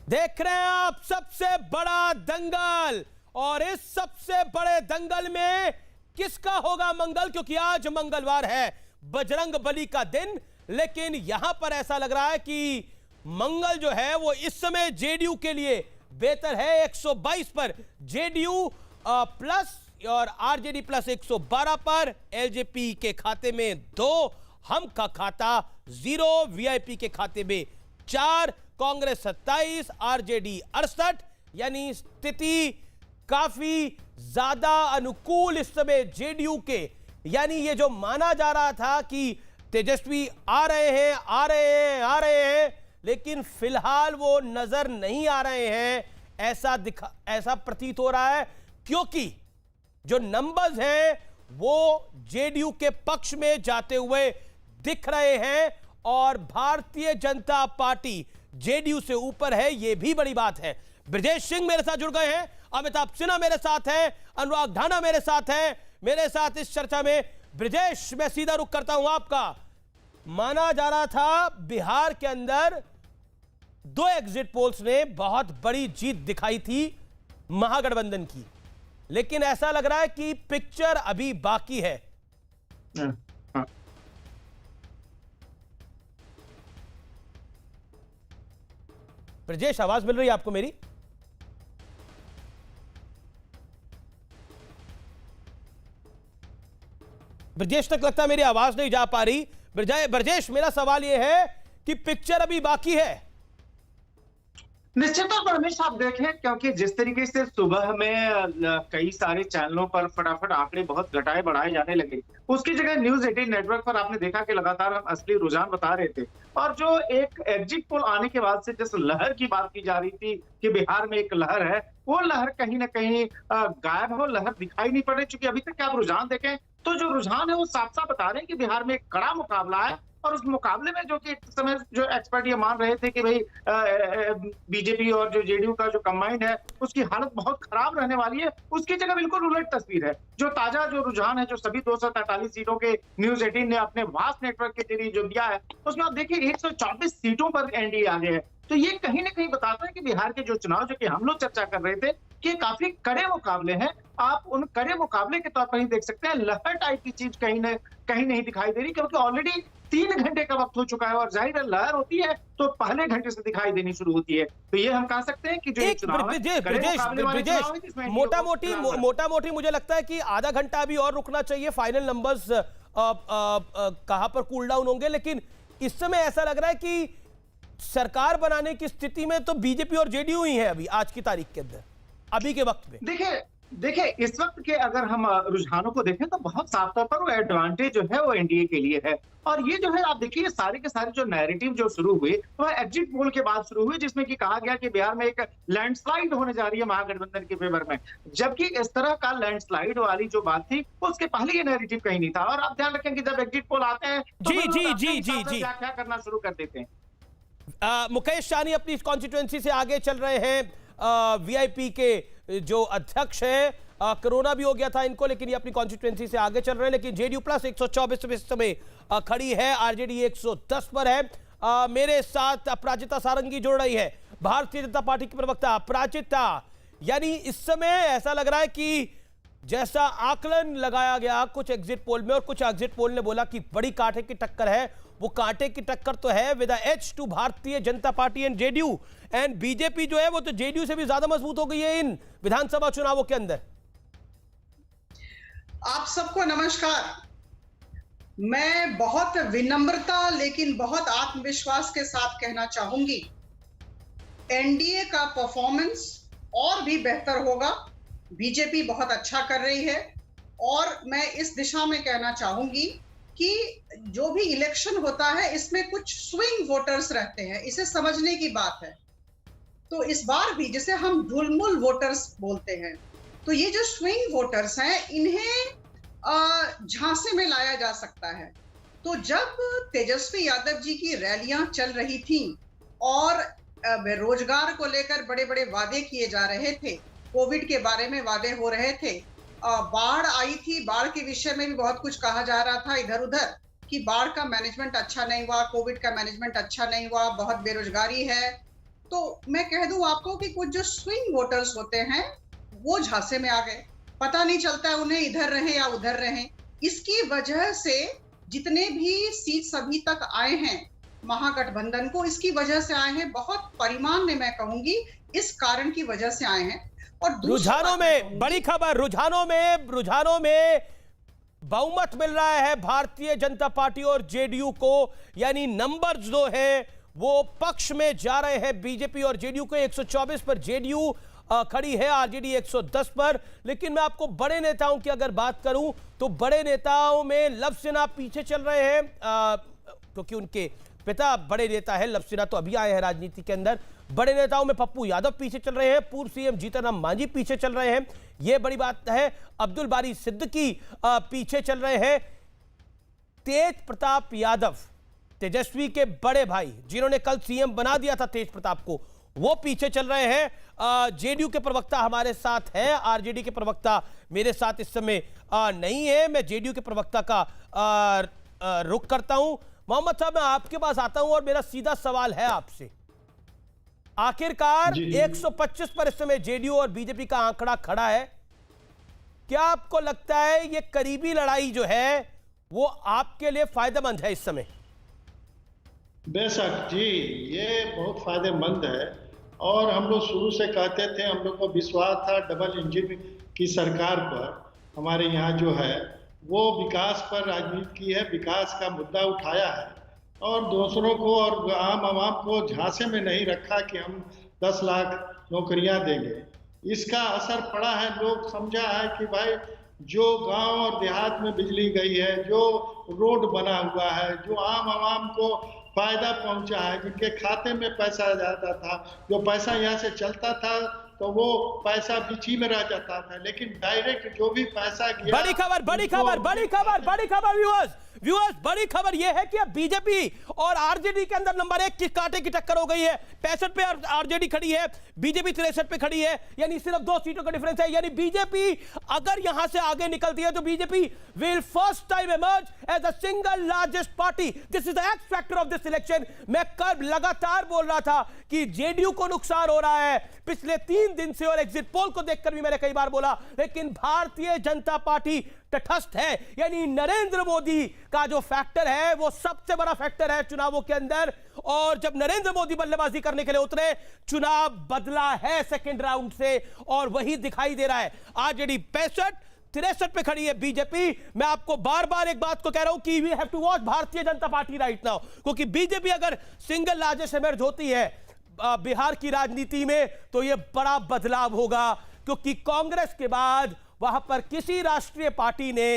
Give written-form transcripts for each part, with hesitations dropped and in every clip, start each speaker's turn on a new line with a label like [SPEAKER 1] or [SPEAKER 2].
[SPEAKER 1] देख रहे हैं आप सबसे बड़ा दंगल, और इस सबसे बड़े दंगल में किसका होगा मंगल, क्योंकि आज मंगलवार है, बजरंग बली का दिन। लेकिन यहां पर ऐसा लग रहा है कि मंगल जो है वो इस समय जेडीयू के लिए बेहतर है। 122 पर जेडीयू प्लस और आरजेडी प्लस 112 पर, एलजेपी के खाते में 2, हम का खाता 0, वीआईपी के खाते में 4, कांग्रेस 27, आरजेडी 68। यानी स्थिति काफी ज्यादा अनुकूल इस समय जेडीयू के। यानी ये जो माना जा रहा था कि तेजस्वी आ रहे हैं, लेकिन फिलहाल वो नजर नहीं आ रहे हैं, ऐसा प्रतीत हो रहा है, क्योंकि जो नंबर्स हैं वो जेडीयू के पक्ष में जाते हुए दिख रहे हैं, और भारतीय जनता पार्टी जेडीयू से ऊपर है, यह भी बड़ी बात है। ब्रजेश सिंह मेरे साथ जुड़ गए हैं, अमिताभ सिन्हा मेरे साथ हैं, अनुराग ढाना मेरे साथ हैं, मेरे साथ इस चर्चा में। ब्रजेश, मैं सीधा रुख करता हूं आपका। माना जा रहा था बिहार के अंदर 2 एग्जिट पोल्स ने बहुत बड़ी जीत दिखाई थी महागठबंधन की, लेकिन ऐसा लग रहा है कि पिक्चर अभी बाकी है। ब्रजेश, आवाज मिल रही है आपको मेरी? ब्रजेश तक लगता है मेरी आवाज नहीं जा पा रही। ब्रजेश, मेरा सवाल यह है कि पिक्चर अभी बाकी है।
[SPEAKER 2] निश्चित तौर पर रमेश, आप देखें, क्योंकि जिस तरीके से सुबह में कई सारे चैनलों पर फटाफट आंकड़े बहुत घटाए बढ़ाए जाने लगे, उसकी जगह न्यूज 18 नेटवर्क पर आपने देखा कि लगातार हम असली रुझान बता रहे थे। और जो एक एग्जिट पोल आने के बाद से जिस लहर की बात की जा रही थी कि बिहार में एक लहर है, वो लहर कहीं ना कहीं गायब हो, लहर दिखाई नहीं पड़ रही। चूंकि अभी तक आप रुझान देखें तो जो रुझान है वो साफ साफ बता रहे हैं कि बिहार में एक कड़ा मुकाबला है, और उस मुकाबले में जो कि इस समय जो एक्सपर्ट ये मान रहे थे कि भाई बीजेपी और जो जेडीयू का जो कंबाइंड है उसकी हालत बहुत खराब रहने वाली है, उसकी जगह बिल्कुल उलट तस्वीर है। जो ताजा जो रुझान है, जो सभी 243 सीटों के न्यूज 18 ने अपने वास्ट नेटवर्क के जरिए जो दिया है, उसमें आप देखिए 124 सीटों पर एनडीए आगे है। तो ये कहीं ना कहीं बताता है कि बिहार के जो चुनाव, जो कि हम लोग चर्चा कर रहे थे कि काफी कड़े मुकाबले हैं, आप उन कड़े मुकाबले के तौर पर ही देख सकते हैं। लहर टाइप की चीज कहीं नहीं दिखाई दे रही, क्योंकि ऑलरेडी 3 घंटे का वक्त हो चुका है, और जाहिर है लहर होती है तो पहले घंटे से दिखाई देनी शुरू होती है। तो ये हम कह सकते हैं कि जो चुनाव है,
[SPEAKER 1] मोटा मोटी मुझे लगता है कि आधा घंटा अभी और रुकना चाहिए। फाइनल नंबर्स कहां पर कूल डाउन होंगे, लेकिन इस समय ऐसा लग रहा है कि सरकार बनाने की स्थिति में तो बीजेपी और जेडीयू ही है अभी, आज की तारीख के अंदर, अभी के वक्त में।
[SPEAKER 2] देखिए इस वक्त के अगर हम रुझानों को देखें तो बहुत साफ तौर पर वो एडवांटेज जो है वो एनडीए के लिए है। और ये जो है आप देखिए सारे के सारे जो नैरेटिव जो शुरू हुए वो एग्जिट पोल के बाद शुरू हुए, जिसमें कि कहा गया कि बिहार में एक लैंडस्लाइड होने जा रही है महागठबंधन के फेवर में, जबकि इस तरह का लैंडस्लाइड वाली जो बात थी उसके पहले ये नैरेटिव कहीं नहीं था। और आप ध्यान रखें कि जब एग्जिट पोल आते हैं तो व्याख्या करना शुरू कर देते हैं।
[SPEAKER 1] मुकेश सहनी अपनी कॉन्स्टिट्यूएंसी से आगे चल रहे हैं। वीआईपी के जो अध्यक्ष हैं, कोरोना भी हो गया था इनको, लेकिन ये अपनी कॉन्स्टिट्यूएंसी से आगे चल रहे हैं। लेकिन जेडीयू प्लस 124 इस समय खड़ी है, आरजेडी 110 पर है। मेरे साथ अपराजिता सारंगी जुड़ रही है, भारतीय जनता पार्टी की प्रवक्ता अपराजिता। यानी इस समय ऐसा लग रहा है कि जैसा आकलन लगाया गया कुछ एग्जिट पोल में, और कुछ एग्जिट पोल ने बोला कि बड़ी कांटे की टक्कर है, वो कांटे की टक्कर तो है with as to Bharatiya Janata party and JDU. And BJP जो है वो तो जेडीयू से भी ज्यादा मजबूत हो गई है इन विधानसभा चुनावों के अंदर।
[SPEAKER 3] आप सबको नमस्कार। मैं बहुत विनम्रता लेकिन बहुत आत्मविश्वास के साथ कहना चाहूंगी, एनडीए का परफॉर्मेंस और भी बेहतर होगा। बीजेपी बहुत अच्छा कर रही है, और मैं इस दिशा में कहना चाहूंगी कि जो भी इलेक्शन होता है इसमें कुछ स्विंग वोटर्स रहते हैं, इसे समझने की बात है। तो इस बार भी जिसे हम ढुलमुल वोटर्स बोलते हैं, तो ये जो स्विंग वोटर्स हैं इन्हें झांसे में लाया जा सकता है। तो जब तेजस्वी यादव जी की रैलियां चल रही थी और रोजगार को लेकर बड़े बड़े वादे किए जा रहे थे, कोविड के बारे में वादे हो रहे थे, बाढ़ आई थी, बाढ़ के विषय में भी बहुत कुछ कहा जा रहा था इधर उधर कि बाढ़ का मैनेजमेंट अच्छा नहीं हुआ, कोविड का मैनेजमेंट अच्छा नहीं हुआ, बहुत बेरोजगारी है, तो मैं कह दूं आपको कि कुछ जो स्विंग वोटर्स होते हैं वो झांसे में आ गए, पता नहीं चलता है उन्हें इधर रहे या उधर रहे। इसकी वजह से जितने भी सीट्स अभी तक आए हैं महागठबंधन को, इसकी वजह से आए हैं, बहुत परिमाण में मैं कहूंगी इस कारण की वजह से आए हैं। और
[SPEAKER 1] रुझानों में बड़ी खबर, रुझानों में बहुमत मिल रहा है भारतीय जनता पार्टी और जेडीयू को, यानी नंबर जो है वो पक्ष में जा रहे हैं बीजेपी और जेडीयू के। 124 पर जेडीयू खड़ी है, आरजेडी 110 पर। लेकिन मैं आपको बड़े नेताओं की अगर बात करूं तो बड़े नेताओं में लव सिन्हा पीछे चल रहे हैं, क्योंकि उनके पिता बड़े नेता है। लव सिन्हा तो अभी आए हैं राजनीति के अंदर। बड़े नेताओं में पप्पू यादव पीछे चल रहे हैं, पूर्व सीएम जीतन राम मांझी पीछे चल रहे हैं, यह बड़ी बात है। अब्दुल बारी सिद्दीकी पीछे चल रहे हैं। तेज प्रताप यादव, तेजस्वी के बड़े भाई, जिन्होंने कल सीएम बना दिया था तेज प्रताप को, वो पीछे चल रहे हैं। जेडीयू के प्रवक्ता हमारे साथ है, आरजेडी के प्रवक्ता मेरे साथ इस समय नहीं है। मैं जेडीयू के प्रवक्ता का रुख करता हूं। मोहम्मद साहब, मैं आपके पास आता हूं और मेरा सीधा सवाल है आपसे, आखिरकार 125 पर इस समय जेडीयू और बीजेपी का आंकड़ा खड़ा है। क्या आपको लगता है ये करीबी लड़ाई जो है वो आपके लिए फायदेमंद है इस समय?
[SPEAKER 4] बेशक जी, ये बहुत फायदेमंद है। और हम लोग शुरू से कहते थे, हम लोग को विश्वास था डबल इंजन की सरकार पर, हमारे यहाँ जो है वो विकास पर राजनीति की है, विकास का मुद्दा उठाया है और दूसरों को और आम आवाम को झांसे में नहीं रखा कि हम 10 लाख नौकरियां देंगे। इसका असर पड़ा है, लोग समझा है कि भाई जो गांव और देहात में बिजली गई है, जो रोड बना हुआ है, जो आम आवाम को फायदा पहुंचा है, जिनके खाते में पैसा जाता था, जो पैसा यहाँ से चलता था तो वो पैसा बीच में रह जाता था, लेकिन डायरेक्ट जो भी पैसा गया।
[SPEAKER 1] बड़ी खबर व्यूअर्स, बड़ी खबर यह है कि अब बीजेपी और आरजेडी के अंदर नंबर 1 की कांटे की टक्कर हो गई है। 65 पे आरजेडी खड़ी है, बीजेपी 63 पे खड़ी है, यानी सिर्फ 2 सीटों का डिफरेंस है। यानी बीजेपी अगर यहां से आगे निकलती है तो BJP will first time emerge as a single largest party. This is the X factor of this election. मैं कल लगातार बोल रहा था कि जेडीयू को नुकसान हो रहा है पिछले 3 दिन से, और एग्जिट पोल को देखकर भी मैंने कई बार बोला, लेकिन भारतीय जनता पार्टी तटस्थ है। यानी नरेंद्र मोदी का जो फैक्टर है वो सबसे बड़ा फैक्टर है चुनावों के अंदर। और जब नरेंद्र मोदी बल्लेबाजी करने के लिए उतरे, चुनाव बदला है सेकंड राउंड से, और वही दिखाई दे रहा है। आरजेडी 65, 63 पे खड़ी है बीजेपी। मैं आपको बार बार एक बात को कह रहा हूं कि we have to watch Bharatiya Janata party right now, क्योंकि बीजेपी अगर सिंगल लार्जेस्ट इमर्ज होती है बिहार की राजनीति में तो यह बड़ा बदलाव होगा, क्योंकि कांग्रेस के बाद वहां पर किसी राष्ट्रीय पार्टी ने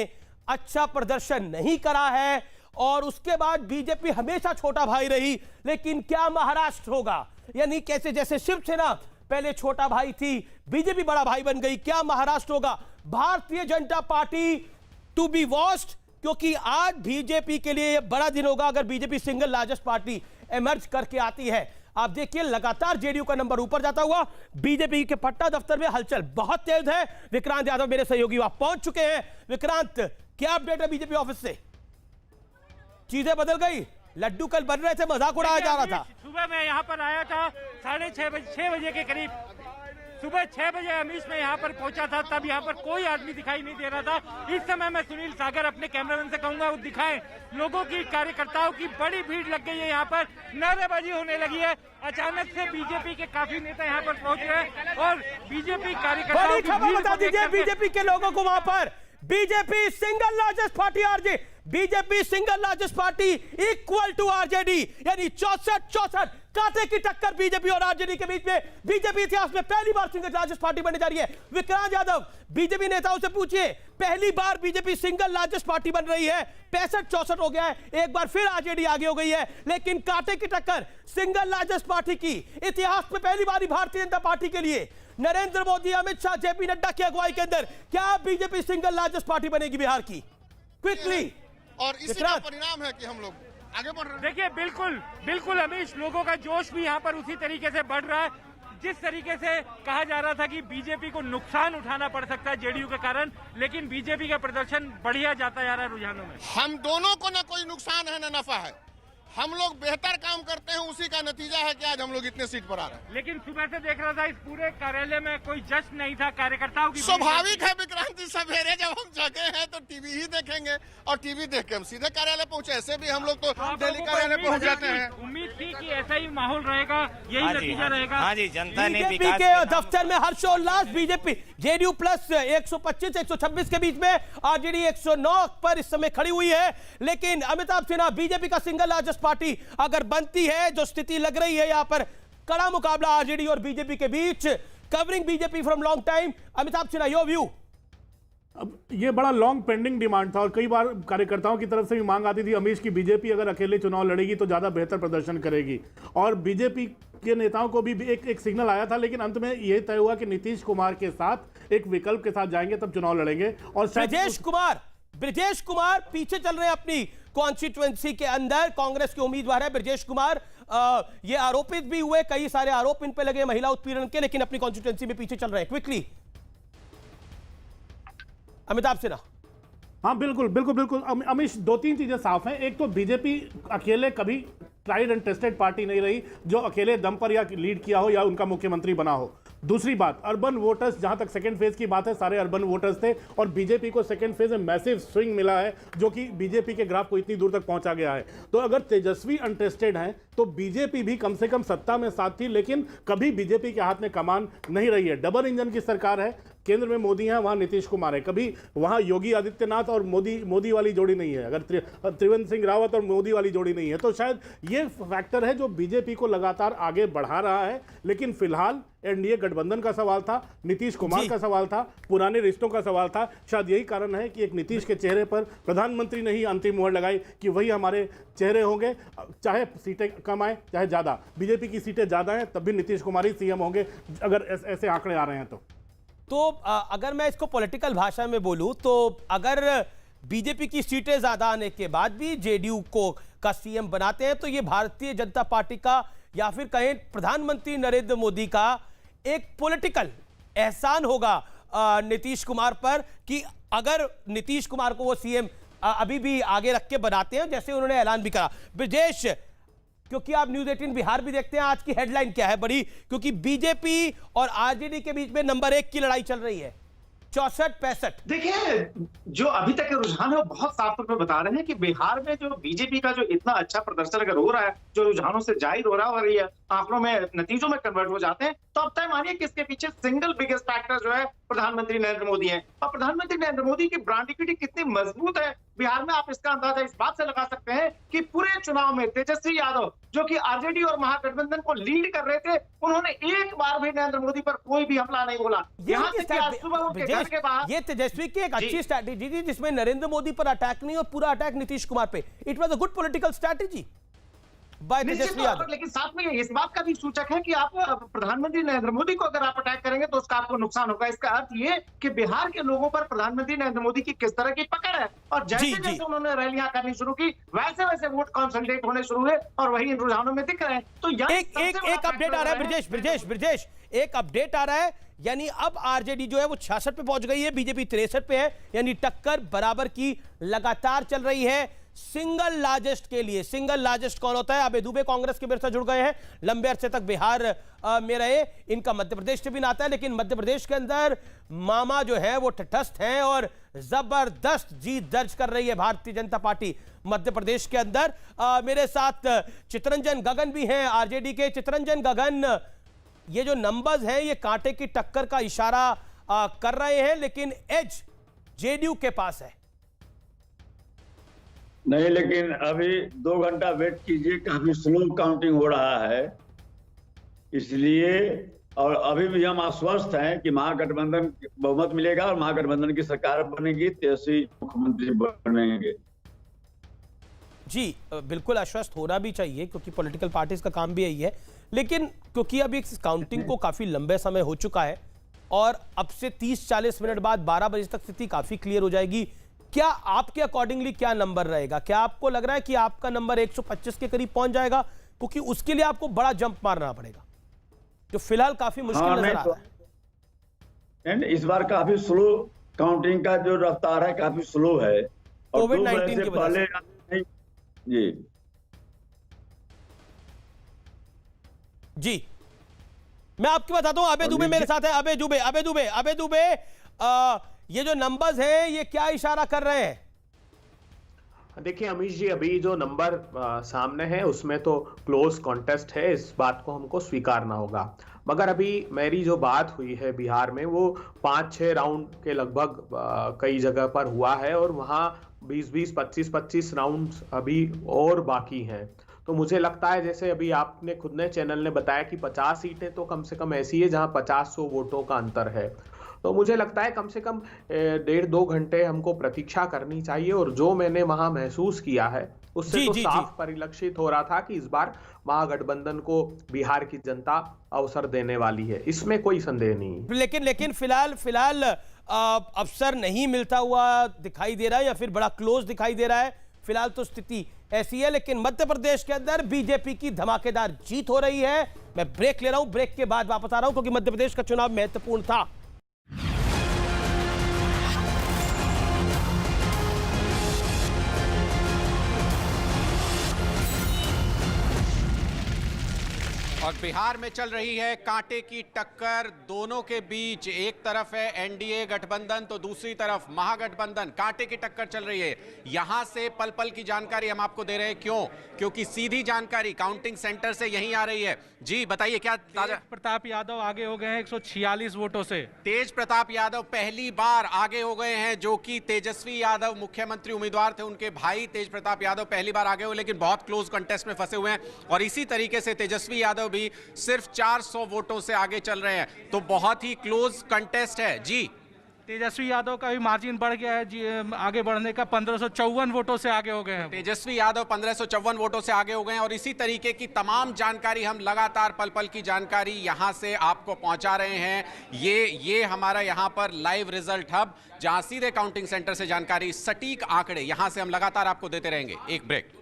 [SPEAKER 1] अच्छा प्रदर्शन नहीं करा है, और उसके बाद बीजेपी हमेशा छोटा भाई रही। लेकिन क्या महाराष्ट्र होगा? यानी कैसे जैसे शिवसेना पहले छोटा भाई थी, बीजेपी बड़ा भाई बन गई, क्या महाराष्ट्र होगा? Bharatiya Janata party to be watched, क्योंकि आज बीजेपी के लिए यह बड़ा दिन होगा अगर BJP single largest party emerge करके आती है। आप देखिए लगातार जेडीयू का नंबर ऊपर जाता हुआ, बीजेपी के पटना दफ्तर में हलचल बहुत तेज है। विक्रांत यादव मेरे सहयोगी वहां पहुंच चुके हैं। विक्रांत, क्या अपडेट है बीजेपी ऑफिस से? चीजें बदल गई, लड्डू कल बन रहे थे, मजाक उड़ाया जा रहा था।
[SPEAKER 5] सुबह मैं यहाँ पर आया था 6:30 बजे के करीब, सुबह 6 बजे अमीश में यहाँ पर पहुंचा था, तब यहाँ पर कोई आदमी दिखाई नहीं दे रहा था। इस समय मैं सुनील सागर अपने कैमरामैन से कहूंगा वो दिखाएं, लोगों की, कार्यकर्ताओं की बड़ी भीड़ लग गई है, यहाँ पर नारेबाजी होने लगी है। अचानक से बीजेपी के काफी नेता यहाँ पर पहुंच रहे हैं और बीजेपी कार्यकर्ताओं
[SPEAKER 1] बड़ी खबर बता दीजिए बीजेपी के लोगों को वहां पर। BJP single largest party RJD, BJP single largest party equal to RJD, यानी 64 कांटे की टक्कर बीजेपी और आरजेडी के बीच में। बीजेपी इतिहास में पहली बार सिंगल लार्जेस्ट पार्टी बनने जा रही है। विक्रांत यादव, बीजेपी नेताओं से पूछिए, पहली बार बीजेपी सिंगल लार्जेस्ट पार्टी बन रही है। 65-64 हो गया है, एक बार फिर आरजेडी आगे हो गई है, लेकिन कांटे की टक्कर सिंगल लार्जेस्ट पार्टी की इतिहास में पहली बार भारतीय जनता पार्टी के लिए। नरेंद्र मोदी, अमित शाह, जेपी नड्डा की अगुवाई के अंदर क्या बीजेपी सिंगल लार्जेस्ट पार्टी बनेगी बिहार की? क्विकली,
[SPEAKER 6] और इसी का परिणाम है कि हम लोग आगे बढ़ रहे हैं।
[SPEAKER 5] देखिए, बिल्कुल अमीश, लोगों का जोश भी यहाँ पर उसी तरीके से बढ़ रहा है। जिस तरीके से कहा जा रहा था कि बीजेपी को नुकसान उठाना पड़ सकता है जेडीयू के कारण, लेकिन बीजेपी का प्रदर्शन बढ़िया जाता जा रहा है रुझानों में।
[SPEAKER 6] हम दोनों को न कोई नुकसान है न नफा है। हम लोग बेहतर काम करते हैं, उसी का नतीजा है कि आज हम लोग इतने सीट पर आ रहे हैं।
[SPEAKER 5] लेकिन सुबह से देख रहा था इस पूरे कार्यालय में कोई जश्न नहीं था कार्यकर्ताओं की।
[SPEAKER 6] स्वाभाविक है विक्रांति, सवेरे जब हम जगे हैं तो टीवी ही देखेंगे और टीवी देख के हम सीधे कार्यालय पहुंचे। ऐसे भी हम लोग तो डेली कार्यालय पहुंच जाते हैं।
[SPEAKER 5] उम्मीद थी कि ऐसा ही माहौल रहेगा, यही नतीजा रहेगा।
[SPEAKER 7] हाँ जी, जनता ने
[SPEAKER 1] बीजेपी के दफ्तर में हर्षोल्लास। बीजेपी जेडीयू प्लस 125 126 के बीच में आरजेडी 109 पर इस समय खड़ी हुई है। लेकिन अमिताभ सिन्हा बीजेपी का सिंगल लार्जेस्ट पार्टी अगर बनती है, जो स्थिति लग रही है, यहां पर कड़ा मुकाबला आरजेडी और बीजेपी के बीच। Covering BJP from long time, Amitabh Sinha, your view.
[SPEAKER 8] अब ये बड़ा लॉन्ग पेंडिंग डिमांड था और कई बार कार्यकर्ताओं की तरफ से भी मांग आती थी अमीश की बीजेपी अगर अकेले चुनाव लड़ेगी तो ज्यादा बेहतर प्रदर्शन करेगी, और बीजेपी के नेताओं को भी एक सिग्नल आया था। लेकिन अंत में यह तय हुआ कि नीतीश कुमार के साथ एक विकल्प के साथ जाएंगे, तब चुनाव लड़ेंगे। और
[SPEAKER 1] ब्रजेश कुमार पीछे चल रहे हैं अपनी कॉन्स्टिट्यूएंसी के अंदर। कांग्रेस के उम्मीदवार है ब्रजेश कुमार। ये आरोपित भी हुए, कई सारे आरोप इन पे लगे महिला उत्पीड़न के, लेकिन अपनी कॉन्स्टिट्यूएंसी में पीछे चल रहे हैं। क्विकली अमिताभ सिन्हा।
[SPEAKER 8] हाँ बिल्कुल अमीश, दो तीन चीजें साफ हैं। एक तो बीजेपी अकेले कभी ट्राइड एंड टेस्टेड पार्टी नहीं रही जो अकेले दम पर या लीड किया हो या उनका मुख्यमंत्री बना हो। दूसरी बात, अर्बन वोटर्स, जहां तक सेकंड फेज की बात है, सारे अर्बन वोटर्स थे और बीजेपी को सेकंड फेज में मैसिव स्विंग मिला है, जो कि बीजेपी के ग्राफ को इतनी दूर तक पहुंचा गया है। तो अगर तेजस्वी अनटेस्टेड हैं तो बीजेपी भी कम से कम सत्ता में साथ थी, लेकिन कभी बीजेपी के हाथ में कमान नहीं रही है। डबल इंजन की सरकार है, केंद्र में मोदी है, वहां नीतीश कुमार है। कभी वहां योगी आदित्यनाथ और मोदी वाली जोड़ी नहीं है, अगर त्रिवेंद्र सिंह रावत और मोदी वाली जोड़ी नहीं है। तो शायद ये फैक्टर है जो बीजेपी को लगातार आगे बढ़ा रहा है। लेकिन फिलहाल एनडीए गठबंधन का सवाल था, नीतीश कुमार का सवाल था, पुराने रिश्तों का सवाल था। शायद यही कारण है कि एक नीतीश के चेहरे पर प्रधानमंत्री ने ही अंतिम मोहर लगाई कि वही हमारे चेहरे होंगे, चाहे सीटें कम आए चाहे ज्यादा। बीजेपी की सीटें ज्यादा हैं तब भी नीतीश कुमार ही सीएम होंगे, अगर ऐसे आंकड़े आ रहे हैं तो
[SPEAKER 1] अगर मैं इसको पॉलिटिकल भाषा में बोलूं तो अगर बीजेपी की सीटें ज्यादा आने के बाद भी जेडीयू को का सीएम बनाते हैं तो ये भारतीय जनता पार्टी का या फिर कहें प्रधानमंत्री नरेंद्र मोदी का एक पॉलिटिकल एहसान होगा नीतीश कुमार पर, कि अगर नीतीश कुमार को वो सीएम अभी भी आगे रख के बनाते हैं, जैसे उन्होंने ऐलान भी करा। ब्रजेश, क्योंकि आप न्यूज 18 बिहार भी देखते हैं, आज की हेडलाइन क्या है बड़ी, क्योंकि बीजेपी और आरजेडी के बीच में नंबर 1 की लड़ाई चल रही है, 64-65।
[SPEAKER 2] देखिए, जो अभी तक के रुझान है वो बहुत साफ तौर पर बता रहे हैं कि बिहार में जो बीजेपी का जो इतना अच्छा प्रदर्शन अगर हो रहा है, जो रुझानों से जाहिर हो रहा है और ये आंकड़ों में नतीजों में कन्वर्ट हो जाते हैं, तो अब तय मानिए कि इसके पीछे सिंगल बिगेस्ट फैक्टर जो है प्रधानमंत्री नरेंद्र मोदी है। और प्रधानमंत्री नरेंद्र मोदी की ब्रांड इक्विटी कितनी मजबूत है बिहार में, आप इसका अंदाजा इस बात से लगा सकते हैं कि पूरे चुनाव में तेजस्वी यादव, जो कि आरजेडी और महागठबंधन को लीड कर रहे थे, उन्होंने एक बार भी नरेंद्र मोदी पर कोई भी हमला नहीं बोला। यहाँ तक कि आज सुबह उनके घर के बाहर
[SPEAKER 1] ये तेजस्वी की एक अच्छी स्ट्रैटेजी थी, जिसमें नरेंद्र मोदी पर अटैक नहीं और पूरा अटैक नीतीश कुमार पे। It was a good political strategy by Tejashwi Yadav.
[SPEAKER 2] लेकिन साथ में इस बात का भी सूचक है कि आप प्रधानमंत्री नरेंद्र मोदी को अगर आप अटैक करेंगे तो उसका आपको नुकसान होगा। इसका अर्थ ये कि बिहार के लोगों पर प्रधानमंत्री नरेंद्र मोदी की किस तरह की पकड़ है, और जैसे जैसे उन्होंने रैलियां करनी शुरू की वैसे वैसे वोट कंसोलिडेट होने शुरू हुए और वही इन रुझानों में दिख रहे हैं। तो
[SPEAKER 1] एक अपडेट आ रहा है ब्रजेश, एक अपडेट आ रहा है, यानी अब आरजेडी जो है वो 66 पे पहुंच गई है, बीजेपी 63 पे है, यानी टक्कर बराबर की लगातार चल रही है। सिंगल लार्जेस्ट के लिए, सिंगल लार्जेस्ट कौन होता है? अबे दुबे कांग्रेस के मेरे साथ जुड़ गए हैं, लंबे अरसे तक बिहार में रहे, इनका मध्य प्रदेश से भी नाता है, लेकिन मध्य प्रदेश के अंदर मामा जो है वो तटस्थ हैं और जबरदस्त जीत दर्ज कर रही है भारतीय जनता पार्टी मध्य प्रदेश के अंदर। मेरे साथ चितरंजन गगन भी हैं आरजेडी के। चितरंजन गगन, ये जो नंबर्स हैं ये कांटे की टक्कर का इशारा कर रहे हैं, लेकिन एज जेडीयू के पास है।
[SPEAKER 9] नहीं, लेकिन अभी 2 घंटा वेट कीजिए, काफी स्लो काउंटिंग हो रहा है, इसलिए। और अभी भी हम आश्वस्त हैं कि महागठबंधन बहुमत मिलेगा और महागठबंधन की सरकार बनेगी, तेजस्वी मुख्यमंत्री बनेंगे।
[SPEAKER 1] जी बिल्कुल आश्वस्त होना भी चाहिए, क्योंकि पॉलिटिकल पार्टीज का काम भी यही है। लेकिन क्योंकि अभी काउंटिंग को काफी लंबे समय हो चुका है और अब से 30-40 मिनट बाद 12 बजे तक स्थिति काफी क्लियर हो जाएगी, क्या आपके अकॉर्डिंगली क्या नंबर रहेगा? क्या आपको लग रहा है कि आपका नंबर 125 के करीब पहुंच जाएगा? क्योंकि उसके लिए आपको बड़ा जंप मारना पड़ेगा, जो फिलहाल काफी मुश्किल नजर आ रहा है।
[SPEAKER 9] इस बार काफी स्लो काउंटिंग का जो रफ्तार है, काफी स्लो है।
[SPEAKER 1] कोविड-19 की वजह से।
[SPEAKER 9] जी,
[SPEAKER 1] जी, मैं आपको बताता हूं, अबे दुबे मेरे साथ है। अबे दुबे, ये जो नंबर्स हैं ये क्या इशारा कर रहे हैं?
[SPEAKER 7] देखिए अमीश जी, अभी जो नंबर सामने है उसमें तो क्लोज कॉन्टेस्ट है, इस बात को हमको स्वीकारना होगा। मगर अभी मेरी जो बात हुई है बिहार में, वो 5-6 राउंड के लगभग कई जगह पर हुआ है और वहाँ 20-20, 25-25 राउंड अभी और बाकी हैं। तो मुझे लगता है, जैसे अभी आपने खुद ने चैनल ने बताया कि 50 सीटें तो कम से कम ऐसी है जहां 50-100 वोटों का अंतर है। तो मुझे लगता है कम से कम 1.5-2 घंटे हमको प्रतीक्षा करनी चाहिए। और जो मैंने वहां महसूस किया है उससे तो साफ परिलक्षित हो रहा था कि इस बार महागठबंधन को बिहार की जनता अवसर देने वाली है, इसमें कोई संदेह नहीं।
[SPEAKER 1] लेकिन फिलहाल अवसर नहीं मिलता हुआ दिखाई दे रहा है या फिर बड़ा क्लोज दिखाई दे रहा है। फिलहाल तो स्थिति ऐसी है, लेकिन मध्य प्रदेश के अंदर बीजेपी की धमाकेदार जीत हो रही है। मैं ब्रेक ले रहा हूं, ब्रेक के बाद वापस आ रहा हूं क्योंकि मध्य प्रदेश का चुनाव महत्वपूर्ण था।
[SPEAKER 10] और बिहार में चल रही है कांटे की टक्कर दोनों के बीच। एक तरफ है एनडीए गठबंधन तो दूसरी तरफ महागठबंधन। कांटे की टक्कर चल रही है। यहां से पल पल की जानकारी हम आपको दे रहे हैं। क्यों? क्योंकि सीधी जानकारी काउंटिंग सेंटर से यहीं आ रही है। जी बताइए, क्या ताजा?
[SPEAKER 5] प्रताप यादव आगे हो गए हैं 146 वोटों से।
[SPEAKER 10] तेज प्रताप यादव पहली बार आगे हो गए हैं, जो कि तेजस्वी यादव मुख्यमंत्री उम्मीदवार थे, उनके भाई तेज प्रताप यादव पहली बार आगे हुए, लेकिन बहुत क्लोज कंटेस्ट में फंसे हुए हैं। और इसी तरीके से तेजस्वी यादव भी सिर्फ 400 वोटों से आगे चल रहे हैं। तो बहुत ही क्लोज कंटेस्ट है। जी,
[SPEAKER 5] तेजस्वी यादव का भी मार्जिन बढ़ गया है जी, आगे बढ़ने का 1554 वोटों से आगे हो गए हैं।
[SPEAKER 10] तेजस्वी यादव 1554 वोटों से आगे हो गए हैं। और इसी तरीके की तमाम जानकारी हम लगातार पल पल की जानकारी यहां से आपको पहुंचा रहे हैं। ये हमारा यहां पर लाइव रिजल्ट हब, जहां सीधे काउंटिंग सेंटर से जानकारी, सटीक आंकड़े यहां से हम लगातार आपको देते रहेंगे। एक ब्रेक।